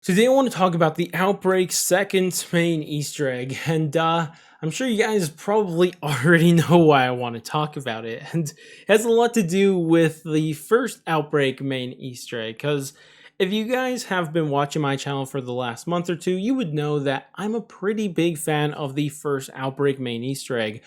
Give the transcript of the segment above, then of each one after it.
Today I want to talk about the Outbreak second main Easter egg, and I'm sure you guys probably already know why I want to talk about it, and it has a lot to do with the first Outbreak main Easter egg, because if you guys have been watching my channel for the last month or two, you would know that I'm a pretty big fan of the first Outbreak main Easter egg.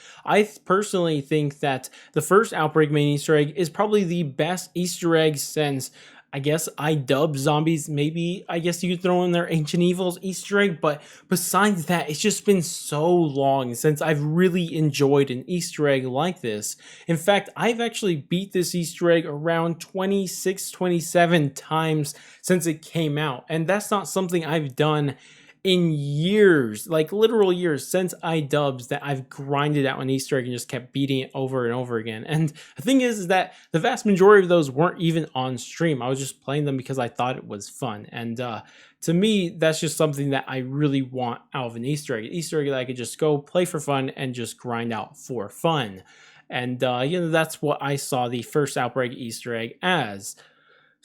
Personally think that the first Outbreak main Easter egg is probably the best Easter egg since I guess I dub zombies. Maybe I guess you could throw in their Ancient Evils Easter egg, but besides that, it's just been so long since I've really enjoyed an Easter egg like this. In fact, I've actually beat this Easter egg around 26, 27 times since it came out, and that's not something I've done in years, like literal years since iDubbbz, that I've grinded out an Easter egg and just kept beating it over and over again. And the thing is that the vast majority of those weren't even on stream. I was just playing them because I thought it was fun. And to me, that's just something that I really want out of an Easter egg. An Easter egg that I could just go play for fun and just grind out for fun. And that's what I saw the first Outbreak Easter egg as.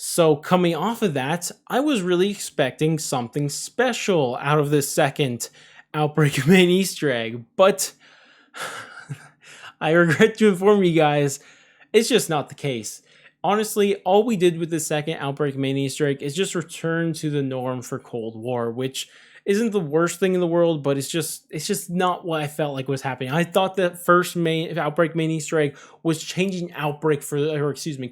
So coming off of that, I was really expecting something special out of this second Outbreak main Easter egg, but I regret to inform you guys, it's just not the case. Honestly, all we did with the second Outbreak main Easter egg is just return to the norm for Cold War, which isn't the worst thing in the world, but it's just not what I felt like was happening. I thought that first main Outbreak main Easter egg was changing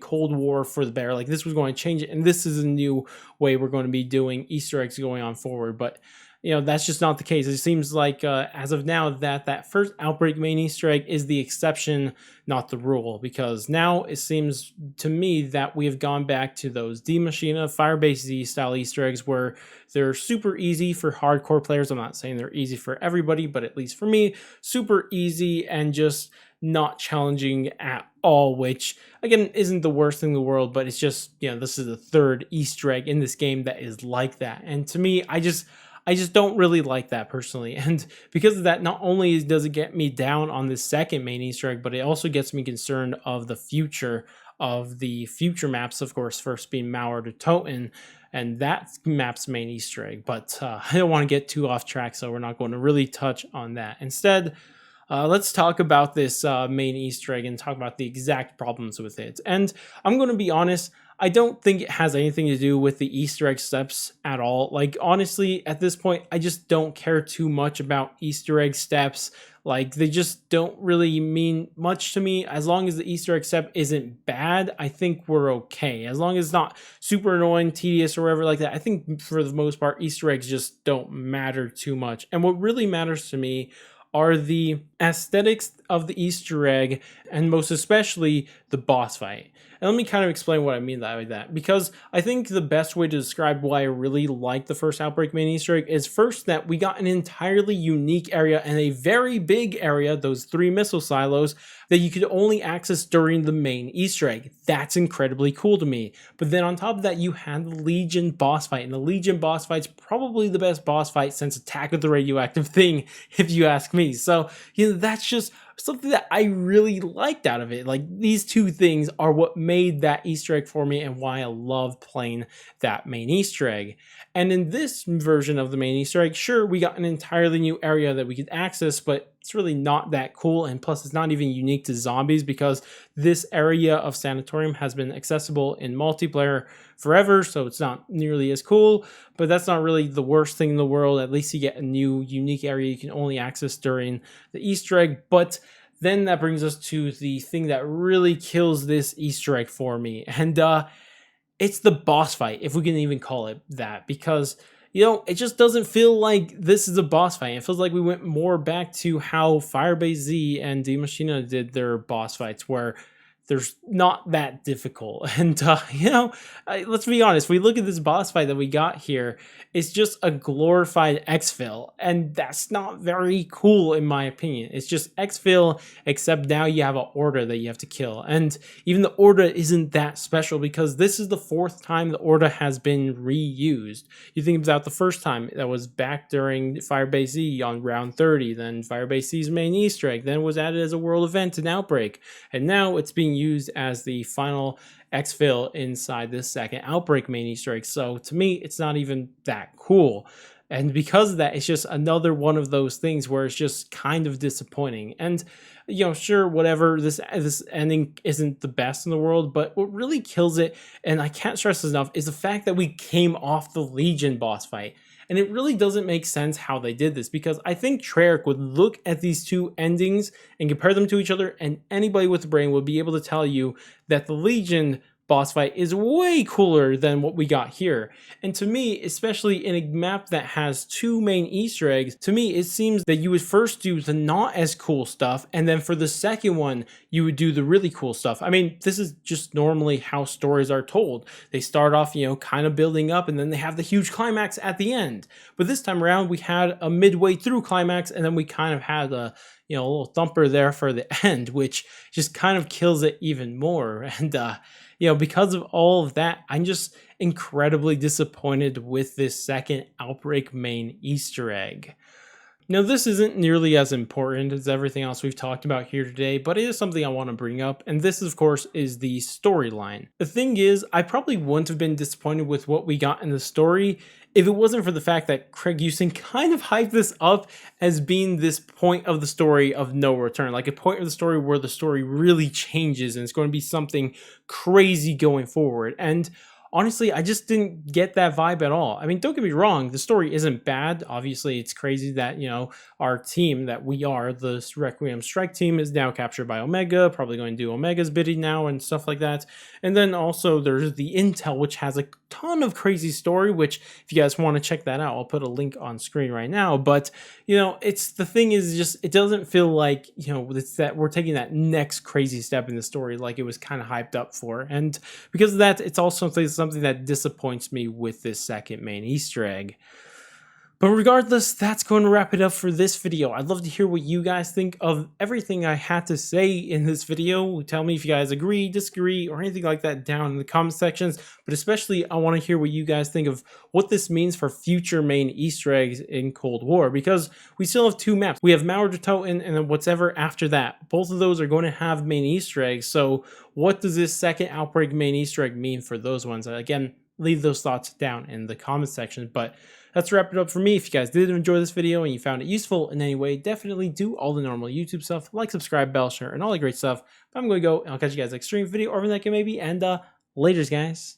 Cold War for the better. Like this was going to change it, and this is a new way we're going to be doing Easter eggs going on forward. But that's just not the case. It seems like as of now that first Outbreak main Easter egg is the exception, not the rule, because now it seems to me that we have gone back to those D Machina Firebase Z style Easter eggs where they're super easy for hardcore players. I'm not saying they're easy for everybody, but at least for me, super easy and just not challenging at all, which again isn't the worst thing in the world, but it's just, this is the third Easter egg in this game that is like that. And to me, I just don't really like that personally. And because of that, not only does it get me down on this second main Easter egg, but it also gets me concerned of the future of the future maps, of course, first being Mauer to Toten, and that map's main Easter egg. But I don't want to get too off track, so we're not going to really touch on that. Instead, let's talk about this main Easter egg and talk about the exact problems with it. And I'm going to be honest, I don't think it has anything to do with the Easter egg steps at all. Like, honestly, at this point, I just don't care too much about Easter egg steps. Like, they just don't really mean much to me. As long as the Easter egg step isn't bad, I think we're okay. As long as it's not super annoying, tedious, or whatever like that, I think for the most part, Easter eggs just don't matter too much. And what really matters to me are the aesthetics of the Easter egg, and most especially the boss fight. And let me kind of explain what I mean by that, because I think the best way to describe why I really like the first Outbreak main Easter egg is first that we got an entirely unique area and a very big area, those 3 missile silos, that you could only access during the main Easter egg. That's incredibly cool to me. But then on top of that, you had the Legion boss fight, and the Legion boss fight's probably the best boss fight since Attack of the Radioactive Thing, if you ask me. So, that's just something that I really liked out of it. Like, these two things are what made that Easter egg for me and why I love playing that main Easter egg. And in this version of the main Easter egg, sure, we got an entirely new area that we could access, but it's really not that cool. And plus, it's not even unique to zombies, because this area of Sanatorium has been accessible in multiplayer forever, so it's not nearly as cool. But that's not really the worst thing in the world. At least you get a new unique area you can only access during the Easter egg. But then that brings us to the thing that really kills this Easter egg for me, and it's the boss fight, if we can even call it that, because it just doesn't feel like this is a boss fight. It feels like we went more back to how Firebase Z and D Machina did their boss fights, where there's not that difficult. And, let's be honest, we look at this boss fight that we got here, it's just a glorified exfil, and that's not very cool in my opinion. It's just exfil, except now you have an order that you have to kill. And even the order isn't that special, because this is the 4th time the order has been reused. You think about the first time, that was back during Firebase Z on round 30, then Firebase Z's main Easter egg, then it was added as a world event in Outbreak, and now it's being used as the final exfil inside this second Outbreak main Easter egg. So to me, it's not even that cool. And because of that, it's just another one of those things where it's just kind of disappointing. And sure, whatever, this ending isn't the best in the world, but what really kills it, and I can't stress this enough, is the fact that we came off the Legion boss fight. And it really doesn't make sense how they did this, because I think Treyarch would look at these two endings and compare them to each other, and anybody with a brain would be able to tell you that the Legion boss fight is way cooler than what we got here. And to me, especially in a map that has two main Easter eggs, to me it seems that you would first do the not as cool stuff, and then for the second one you would do the really cool stuff. I mean, this is just normally how stories are told. They start off, kind of building up, and then they have the huge climax at the end. But this time around we had a midway through climax, and then we kind of had a little thumper there for the end, which just kind of kills it even more. And because of all of that, I'm just incredibly disappointed with this second Outbreak main Easter egg. Now, this isn't nearly as important as everything else we've talked about here today, but it is something I want to bring up, and this, of course, is the storyline. The thing is, I probably wouldn't have been disappointed with what we got in the story if it wasn't for the fact that Craig Houston kind of hyped this up as being this point of the story of no return, like a point of the story where the story really changes and it's going to be something crazy going forward. And honestly, I just didn't get that vibe at all. I mean, don't get me wrong, the story isn't bad. Obviously, it's crazy that, our team that we are, the Requiem Strike team, is now captured by Omega, probably going to do Omega's bidding now and stuff like that. And then also there's the Intel, which has a ton of crazy story, which if you guys want to check that out, I'll put a link on screen right now. But, it's the thing is just, it doesn't feel like, it's that we're taking that next crazy step in the story like it was kind of hyped up for. And because of that, it's also something that disappoints me with this second main Easter egg. But regardless, that's going to wrap it up for this video. I'd love to hear what you guys think of everything I had to say in this video. Tell me if you guys agree, disagree, or anything like that down in the comment sections. But especially, I want to hear what you guys think of what this means for future main Easter eggs in Cold War, because we still have two maps. We have Mauer de Toten and then whatever after that. Both of those are going to have main Easter eggs. So what does this second Outbreak main Easter egg mean for those ones? Again, leave those thoughts down in the comment section. But that's wrap it up for me. If you guys did enjoy this video and you found it useful in any way, definitely do all the normal YouTube stuff, like, subscribe, bell, share, and all the great stuff. But I'm going to go, and I'll catch you guys next stream video, or whatever that may be, and laters, guys.